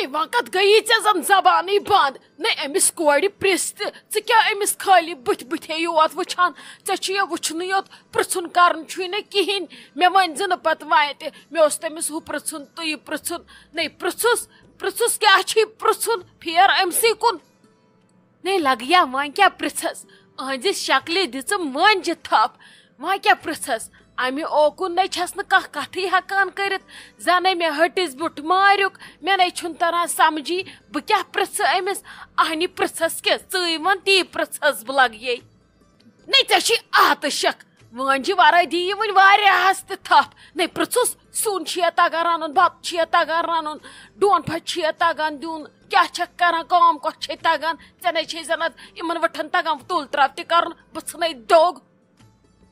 نہیں وقت گئی زن زبانی بند نہیں امس کوڑ پرس تہ امس خالی بت بتھے یوت وچھان ژے وچھن یوت پرژھن کرن چھُے نہ کہین مے ون زن پتہ وتہ مے اوس تمس ہُہ پرژھن تو یہ پرژھن نہیں پرژھس کیا چھی پرژھن پھیر امسی کن نہیں لگیا وۄنۍ کیٛاہ پرژھس أہنٛزِ شکلہِ دِژ مٲنجہِ تھپھ وۄنۍ کیٛاہ پرژھس امہِ اوکُن نے چھس نہٕ کانٛہہ کتھٕے ہٮ۪کان کٔرِتھ زنے مےٚ ۂٹِس بُٹھ ماریُک مےٚ نے چھُنہٕ تران سمجھی بہٕ کیٛاہ پرژھٕ أمِس اہنہِ پرژھس کیٛاہ ژٕے وَن تی پرژھس بہٕ لگیے نہیں ژےٚ چھی آتہٕ شک وٲنجہِ ورٲے دی یہِ وٕنۍ واریاہس تہِ تھپھ نہیں پرژھُس سیُن چھُیا تگان رنُن بتہٕ چھُیا تگان رنُن ڈوٗنۍ پھلۍ چھُیا تگان دیُن کیٛاہ چھکھ کران کٲم کۄس چھے تگان ژےٚ نے چھے زن یِمن وٕٹھن تگان تُل تراو تہِ کرُن بہٕ ژھٕنَے دوٚگ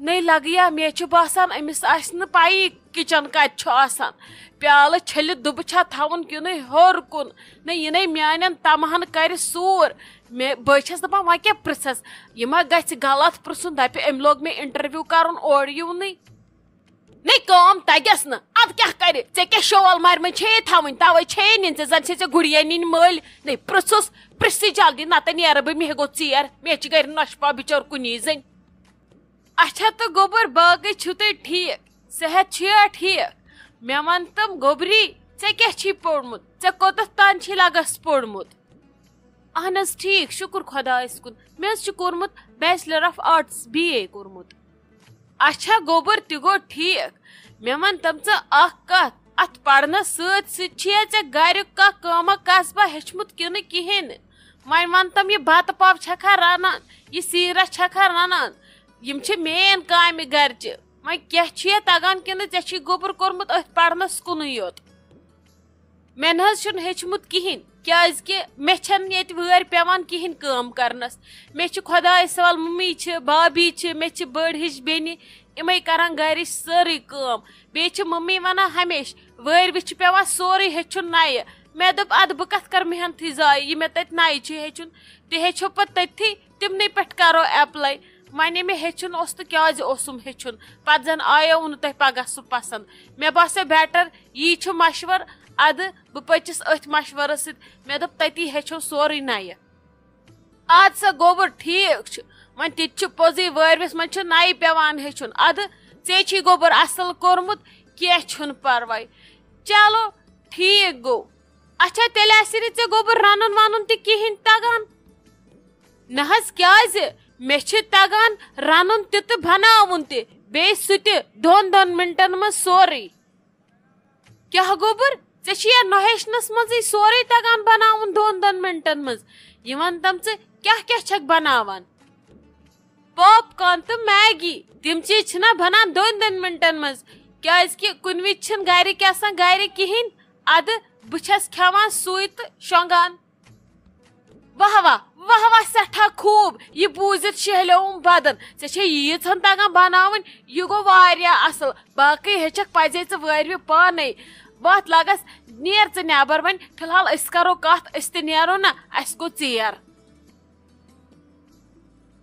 نہیں لگیا مے چھُ باسان أمِس آسہِ نہٕ پایی کچن کتہِ چھُ آسان پیالہٕ چھٔلِتھ دُبہٕ چھا تھاوُن کِنہٕ ہیوٚر کُن نہ یہِ نے میانٮ۪ن تمہن کرِ سوٗر مےٚ بہٕ چھس دپان وۄنۍ کیٛاہ پرژھس یہِ ما گژھِ غلط پرژھُن دپہِ أمۍ لوگ مےٚ انٹرویو کرُن اورٕ یِونٕے نہیں کٲم تگیس نہٕ ادٕ کیٛاہ کرِ ژےٚ کیٛاہ شول مارمٕژ چھے تھاوٕنۍ توے چھے نِنۍ ژےٚ زن چھے ژےٚ گُڑیا نِنۍ مٔلۍ نہیں پرژھُس پرژھٕے جلدی نتہٕ نیرٕ بہٕ مےٚ گوٚو ژیر مےٚ چھِ گرِ نۄشپا بِچور کُنی زٔنۍ اچھا تو گوبر باقٕے چھُو تۄہہِ ٹھیٖک صحت چھُیا ٹھیٖک مےٚ ون تم گوبری ژےٚ کیٛاہ چھی پوٚرمُت ژےٚ کوٚتتھ تام چھی لگس پوٚرمُت اہن حظ ٹھیٖک شُکر خۄدایس کُن مےٚ حظ چھُ کوٚرمُت بیچلر آف آرٹس BA کوٚرمُت اچھا گوبر تہِ گوٚو ٹھیٖک مےٚ ون تم ژٕ اکھ کتھ اتھ پرنس سۭتۍ سۭتۍ چھیا ژےٚ گریُک کانٛہہ کٲما قصبا ہیٚچھمُت کِنہٕ کِہیٖنۍ نہٕ وۄنۍ ون تم یہِ بتہٕ پاپ چھکھا رنان یہِ سیٖرس چھکھا رنان یِم چھِ مین کامہِ گرچہِ وۄنۍ کیٛاہ چھُیا تگان کِنہٕ ژےٚ چھی گوبر کوٚرمُت أتھۍ پرنس کُنُے یوت مےٚ نہ حظ چھُنہٕ ہیٚچھمُت کِہیٖنۍ کیٛازِ کہِ مےٚ چھنہٕ ییٚتہِ وٲرۍ پیٚوان کِہیٖنۍ کٲم کرنس مےٚ چھِ خۄدایس حوال ممی چھِ بابی چھِ مےٚ چھِ بٔڑ ہِش بیٚنہِ یِمے کران گرِچ سٲرٕے کٲم بیٚیہِ چھِ ممی ونان ہمیشہِ وٲرۍ وِز چھُ پیٚوان سورُے ہیٚچھُن نَیہِ مےٚ دوٚپ ادٕ بہٕ کتھ کرٕ محنتھٕے ضایہِ یہِ مےٚ تتہِ نَیہِ چھُ ہیٚچھُن تہِ ہیٚچھو پتہٕ تٔتھی تِمنٕے پٮ۪ٹھ کرو ایپلاے وۄنۍ مےٚ ہیٚچھُن اوس تہٕ کیٛازِ اوسُم ہیٚچھُن پتہٕ زن آیو نہٕ تۄہہِ پگاہ سُہ پسنٛد مےٚ باسیو بیٹر یی چھُ مشور ادٕ بہٕ پٔچِس أتھۍ مشورس سۭتۍ مےٚ دوٚپ تٔتی ہیٚچھو سورُے نَیہِ اد سا گوبر ٹھیٖک چھُ وۄنۍ تہِ تہِ چھُ پوٚزُے وٲروِس منٛز چھُ نَیہِ پیٚوان ہیٚچھُن ادٕ ژےٚ چھی گوبر اصل کوٚرمُت کینٛہہ چھُنہٕ پرواے چلو ٹھیٖک گوٚو اچھا تیٚلہِ آسہِ نہٕ ژےٚ گوبر رنُن ونُن تہِ کِہیٖنۍ تگان نہ حظ کیٛازِ مےٚ چھِ تگان رنُن تہِ تہٕ بناوُن تہِ بیٚیہِ سُہ تہِ 2 مِنٹن منٛز سورُے کیٛاہ گوبر ژےٚ چھُیا نہ ہیٚچھنس منٛزٕے سورُے تگان بناوُن 2 مِنٹن منٛز یہِ ون تم ژٕ کیٛاہ کیٛاہ چھکھ بناوان پاپ کارن تہٕ میگی تِم چیٖز چھِنا بنان 2 مِنٹن منٛز کیٛازِ کہِ کُنہِ وِزِ چھِنہٕ گرِکۍ آسان گرِ کِہیٖنۍ ادٕ بہٕ چھس کھٮ۪وان سُے تہٕ شۄنٛگان واہ واہ واہ واہ سٮ۪ٹھاہ خوٗب یہِ بوٗزِتھ شہلیوم بدن ژےٚ چھے ییٖژہن تگان بناوٕنۍ یہِ گوٚو واریاہ اصل باقٕے ہیٚچھکھ پزے ژٕ وٲروِ پانے وتھ لگس نیر ژٕ نٮ۪بر وۄنۍ فلحال أسۍ کرو کتھ أسۍ تہِ نیرو نہ اسہِ گوٚو ژیر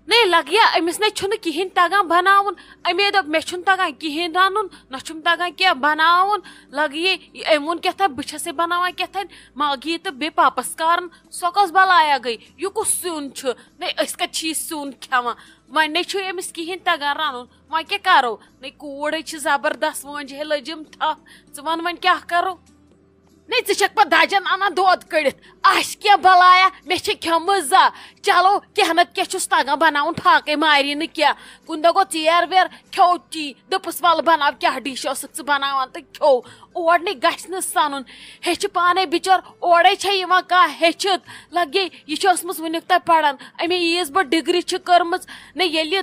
نہیں لگیا أمِس نے چھُنہٕ کِہیٖنۍ تگان بناوُن أمے دوٚپ مےٚ چھُنہٕ تگان کِہیٖنۍ رنُن نہ چھُم تگان کینٛہہ بناوُن لگیے أمۍ ووٚن کیٛاہتانۍ بہٕ چھسے بناوان کیٛاہتانۍ ماگی تہٕ بیٚیہِ پاپس کارن سۄ کۄس بلایا گٔے یہِ کُس سیُن چھُ نے أسۍ کتہِ چھِ یہِ سیُن کھٮ۪وان وۄنۍ نے چھُ أمِس کِہیٖنۍ تگان رنُن وۄنۍ کیٛاہ کرو نے کوٗرے چھِ زبردست وٲنجہِ ہے لٔجِم تھپھ ژٕ ون وۄنۍ کیٛاہ کرو نہیں ژٕ چھکھ پتہٕ دجن انان دۄد کٔڑِتھ آسہِ کینٛہہ بلایا مےٚ چھِ کھٮ۪مٕژ زا چلو کینٛہہ نتہٕ کینٛہہ چھُس تگان بناوُن پھاکے ماری نہٕ کینٛہہ کُنہِ دۄہ گوٚو ژیر ویر کھیوٚو تی دوٚپُس ولہٕ بناو کیٛاہ ڈِش اوسُکھ ژٕ بناوان تہٕ کھیوٚو اور نٕے گژھِ نہٕ سنُن ہیٚچھِ پانے بِچور اورے چھےٚ یِوان کانٛہہ ہیٚچھِتھ لگے یہِ چھِ ٲسمٕژ وُنیُک تام پران اَمے ییٖژ بٔڑ ڈگری چھِ کٔرمٕژ نہ ییٚلہِ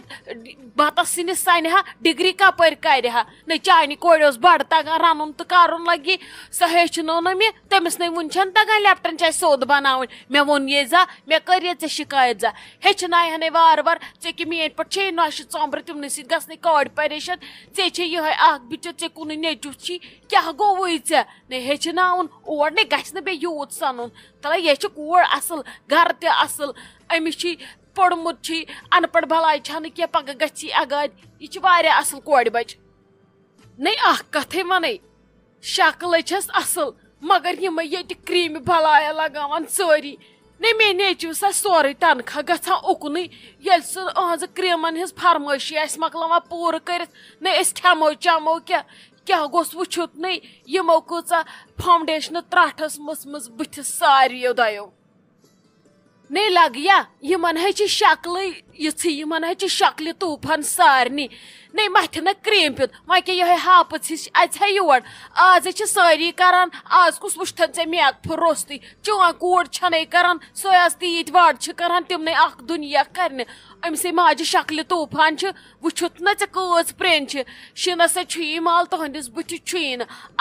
بتس سِنِس سنہِ ہا ڈگری کپٲرۍ کرِ ہا نہ چانہِ کورِ اوس بڑٕ تگان رنُن تہٕ کرُن لگے سۄ ہیٚچھنو نہٕ مےٚ تٔمِس نے وُنہِ چھنہٕ تگان لیپٹن چاے سیوٚد بناوٕنۍ مےٚ ووٚن یے زا مےٚ کٔر ژےٚ شِکایت زا ہیٚچھناے وارٕ وارٕ ژےٚ کہِ میٲنۍ پٲٹھۍ چھے نۄشہِ ژومبرٕ تِمنٕے سۭتۍ گژھنٕے کورِ پریشان ژےٚ چھے یِہے اکھ بِچور ژےٚ کُنُے نیٚچوٗ چھی کیٛاہ گوٚوُے ژےٚ نے ہیٚچھناوُن اور نے گژھِ نہٕ بیٚیہِ یوٗت سنُن تلے یے چھِ کوٗر اصل گرٕ تہِ اصل أمِس چھُے پوٚرمُت چھُے ان پڑھ بلاے چھنہٕ کینٛہہ پگاہ گژھِ اگادِ یہِ چھِ واریاہ اصل کورِ بچہِ نے اکھ کتھے ونے شکلے چھس اصل مگر یہ یہ کریم بلایا لگاوان ساری نی مے نیچو سا سورے تنخواہ گژھان اکن یل سہ کریمن ہز فرمائشی آس مکلاوان پور کرت نی اس کھمو چمو کیا گوس وچھت نی یمو کۭژاہ فاؤنڈیشن تراٹھس مس بتھس ساریو دیو نی لگیا یمن ہے شکل یمن ہے شکل طوفان سارنی نی متھ نا کریم پیت وے یہ ہاپت ہش اچھا یور آز ساری کران آز کس وچھتن ے میک پھر روستی چون کوڑ چھنے کران سو آز تیت واڑ کران تمنے اخ دنیا کرنے امس ماجہ شکل طوفان وچھت نا ژے پرین شنس چھ مال تہندس بتھ چھی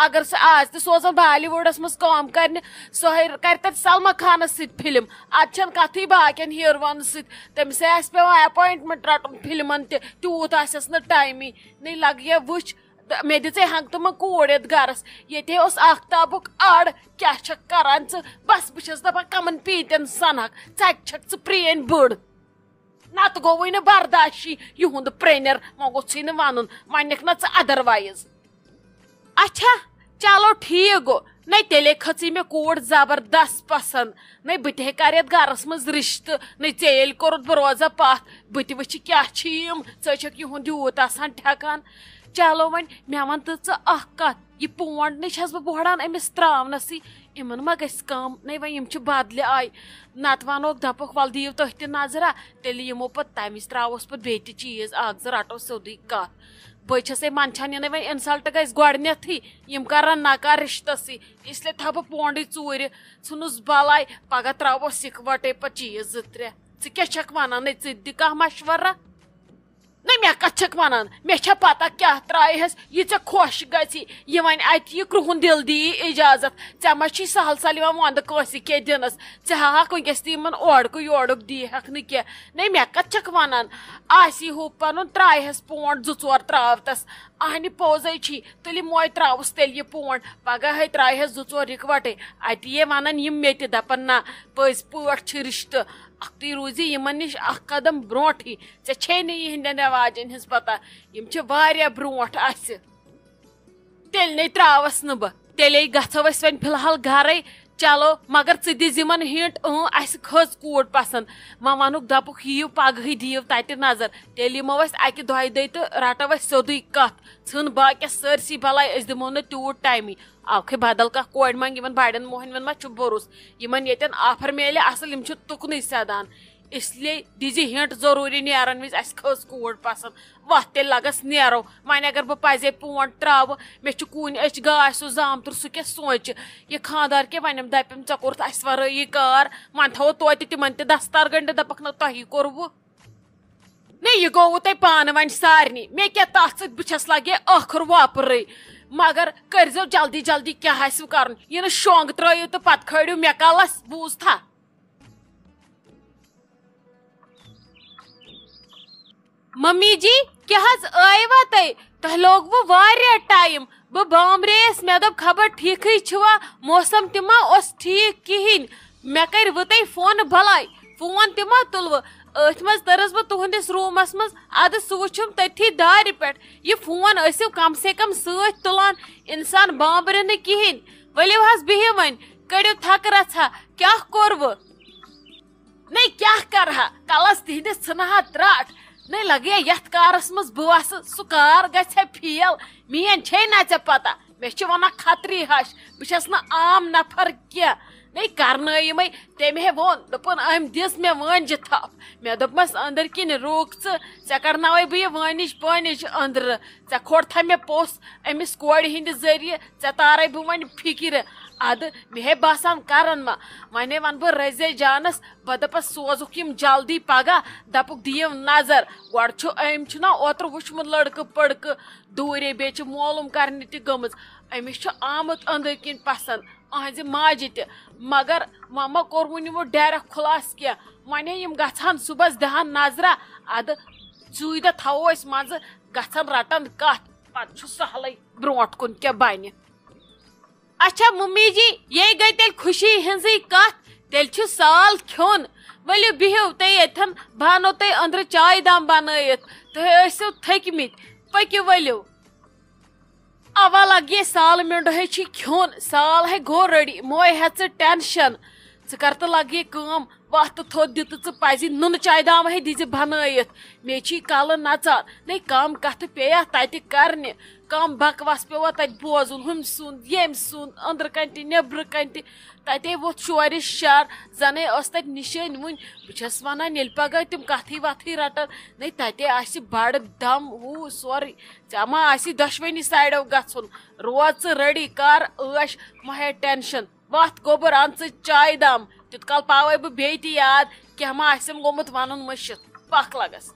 اگر سہ آز تہ سوزان بالی ووڈس مز کام کرنے سہ کر تت سلما خانس ست فلم ات چھن کتھے باقین ہیروانن ست تمس آس پیوان اپوائنٹمنٹ رٹن فلمن تہ تیوت آسس نہ ٹائمی نی لگیا وچھ مے دے ہنگ تم کوڑ یت گرس یہ آفتابک اڑ کیا چھک کران بس بس دپان کمن پیتن سنک ژٹ چھک ژٕ پرین بڑ نت گوی نا برداشی یہند پرینر وہ گوژھے نا ون ونک نا ژٕ ادروائز اچھا چلو ٹھیک گو نی تیلے کھژی مے کوڑ زبردست پسند نی بہ تہ کر یت گرس مز رشتہ نی ژے ییٚلہِ کوٚرُتھ بہ روزا پتھ بہ تہ وچھِ کیا چھ یم ژٕ چھکھ یہند یوت آسان ٹھیکان چلو ون مے ون تو ژٕ اکھ کتھ یہ پونڈ نی چھس بہ بوڑان امس تراونسے یمن ما گژھِ کم نی وۄنۍ یم چھ بدلہِ آیہِ نت ونوکھ دپکھ ول دِیو تُہۍ تہِ نظرا تیٚلہِ یمو پتہٕ تمہِ وز تراووس پتہٕ بیٚیہِ تہِ چیٖز اکھ زٕ رٹو سیودٕے کتھ بے چھسے منچھان یہ وۄنۍ انسلٹ گژھِ گۄڈنیتھٕے یم کرن نکار رشتسٕے اس لیے تھاو بہ پونڈٕے ژوٗرِ ژھٕنُس بلاے پگہہ تراووس اکوٹے پتہٕ چیٖز زٕ ترٛےٚ ژٕ کیٛاہ چھکھ ونان نی ژٕ دِ کانٛہہ مشورہ نی مے کتھ چھکھ ونان مے چھا پتہ کیا ترایہس یہ ژے خۄش گژھی یہ ون اتہ یہ کرہُن دل دی اجازت ژے ما چھی سہل سہل یوان وندٕ کٲنٛسہِ کینٛہہ دِنس ژٕ ہاکھ ونکیس تہِ یمن اورکُے یورُک دیہکھ نہٕ کینٛہہ نی مے کتھ چھکھ ونان آسی ہُہ پنُن ترایہس پونڈ زٕ ژور تراوتس اہنہِ پوزے چھی تیٚلہِ موے تراوُس تیٚلہِ یہِ پونڈ پگہہ ہے ترایہس زٕ ژور اکوٹے اتہِ یہ ونان یم مے تہِ دپان نہ پٔزۍ پٲٹھۍ چھ رشتہٕ اخ تُہۍ روٗزِو یمن نش اکھ قدم برونٹھٕے ژےٚ چھے نہٕ یہندین رواجن ہنز پتہ یم چھِ واریاہ برونٹھ اسہِ تیٚلہِ نَے تراوس نہٕ بہٕ تیٚلے گژھو أسۍ وۄنۍ فی الحال گرے چلو مگر ژٕ دِ یمن ہنٹ اسہِ کھٔژ کوٗر پسند وۄنۍ ونُکھ دپُکھ یِیِو پگہٕے دِیِو تتہِ نظر تیٚلہِ یِمو أسۍ اکہِ دۄیہِ دۄہہِ تہٕ رٹو أسۍ سیودٕے کتھ ژھٕن باقیس سٲرسٕے بلاے أسۍ دِمو نہٕ تیوٗت ٹایمٕے اوکھے بدل کانٛہہ کورِ منٛگ یمن بڑٮ۪ن موہنوٮ۪ن ما چھُ بروس یمن ییٚتٮ۪ن آفر میلہِ اصل یم چھِ تُکنُے سیدان اس لیے دیزِ ہنٹ ضروٗری نیرن وز اسہِ کھٔژ کوٗر پسند وتھ تیٚلہِ لگس نیرو وۄنۍ اگر بہٕ پزے پونڈ تراوٕ مےٚ چھُ کوٗنہِ أچھ گاش سُہ زامتُر سُہ کیٛاہ سونچہِ یہ خاندار کیٛاہ ونیم دپیم ژےٚ کوٚرُتھ اسہِ ورٲے یہِ کار وۄنۍ تھاوو توتہِ تِمن تہِ دستار گنڈِتھ دپکھ نہ تۄہی کوٚروٕ نہ یہ گوٚوٕ تۄہہِ پانہٕ وۄنۍ سارنٕے مےٚ کیٛاہ تتھ سۭتۍ بہٕ چھس لگے ٲخٕر وۄپرٕے مگر کٔرزیٚو جلدی جلدی کیٛاہ آسِوٕ کرُن یہِ نہٕ شونٛگ ترٲیِو تہٕ پتہٕ کھٲڑِو مےٚ کلس بوٗزتھا ممی جی کیا حظ آیوا تہ لوگوٕ واریاہ ٹایم بہٕ بامبرییس مےٚ دوٚپ خبر ٹھیٖکھٕے چھُوا موسم تہِ ما اوس ٹھیٖک کِہیٖنۍ مےٚ کٔرۍوٕ تۄہہِ فونہٕ بلاے فون تہِ ما تُلوٕ أتھۍ منٛز تٔرٕس بہٕ تُہنٛدِس روٗمس منٛز ادٕ سُہ وٕچھُم تٔتھی دارِ پٮ۪ٹھ یہِ فون ٲسِو کم سے کم سۭتۍ تُلان انسان بامبرِ نہٕ کِہیٖنۍ ؤلِو حظ بِہِو وۄنۍ کٔڑِو تھکہٕ رژھا کیٛاہ کوٚروٕ نَے کیٛاہ کرہا کلس تِہنٛدِس ژھٕنہٕ ہا ترٛٹھ نَے لگے یتھ کارس منٛز بہٕ وسہٕ سُہ کار گژھِ ہا فیل میٲنۍ چھے نا ژےٚ پتہ مےٚ چھِ ونان کھتری ہش بہٕ چھس نہٕ عام نفر کینٛہہ نَے کرنٲیِمَے تٔمۍ ہے ووٚن دوٚپُن أمۍ دِژ مےٚ وٲنجہِ تھپھ مےٚ دوٚپمس أنٛدٕرۍ کِنۍ رُک ژٕ کرناوے بہٕ یہِ وٲنِج پٲنِج أنٛدرٕ ژےٚ کھوٚڑتھا مےٚ پوٚژھ أمِس کورِ ہِنٛدِ ذٔریعہٕ ژےٚ تارے بہٕ وۄنۍ فِکرِ ادٕ مےٚ ہے باسان کرن ما وۄنۍ ون بہٕ رزے جانس بہٕ دپس سوزُکھ یم جلدی پگہہ دپُکھ دِیِو نظر گۄڈٕ چھُ أمۍ چھُنہ اوترٕ وٕچھمُت لڑکہٕ پڑکہٕ دوٗرے بیٚیہِ چھِ معلوٗم کرنہِ تہِ گٔمٕژ أمِس چھُ آمُت أنٛدٕرۍ کِنۍ پسنٛد أہنٛزِ ماجہِ تہِ مگر وۄنۍ ما کوٚروُن یِمو ڈیرٮ۪ک خُلاصہٕ کینٛہہ وۄنۍ ہے یِم گژھان صُبحس دِہان نظرا ادٕ ژٕے دۄہ تھاوو أسۍ منٛزٕ گژھان رٹان کتھ پتہٕ چھُ سہلٕے برونٛٹھ کُن کیٛاہ بنہِ اچھا ممی جی یہ گئی تیٚلہِ خوشی ہنٛزٕے کتھ تیٚلہِ چھُ سال کھیوٚن ؤلِو بِہِو تُہۍ ییٚتھن بہٕ انو تۄہہِ أنٛدرٕ چایہِ دام بنٲیِتھ تُہۍ ٲسِو تھٔکۍ مٕتۍ پٔکِو ؤلِو اوا لگے سال منڈ ہے کھون سال ہے گو ریڈی موے ہے ٹینشن ثر تو لگے کم وت تھوت دت پزی نون چائے دام ہے دیز بنائت مے کل نژان نہیں کم کت پیا تتہ کرنہ کم بکواس پیوا تت بوزن ہم سند یم سند اندر کن تہ نبر کن تہ تتے ووت شور شر زنے اس تت نشان ون بس ونان یل پگہ تم کتھی وتھی رٹان نہیں تتے آس بڑ دم ہو سوری ژے ما آسی دشوینی سائڈو گژھن روز ژٕ ریڈی کر عش ما ہے ٹینشن وت گوبر ان ژٕ چائے دام تیت کال پاوے بہ بیٚیہِ تہِ یاد کینٛہہ ما آسٮ۪م گوٚمُت ونُن مٔشِتھ پکھ لگس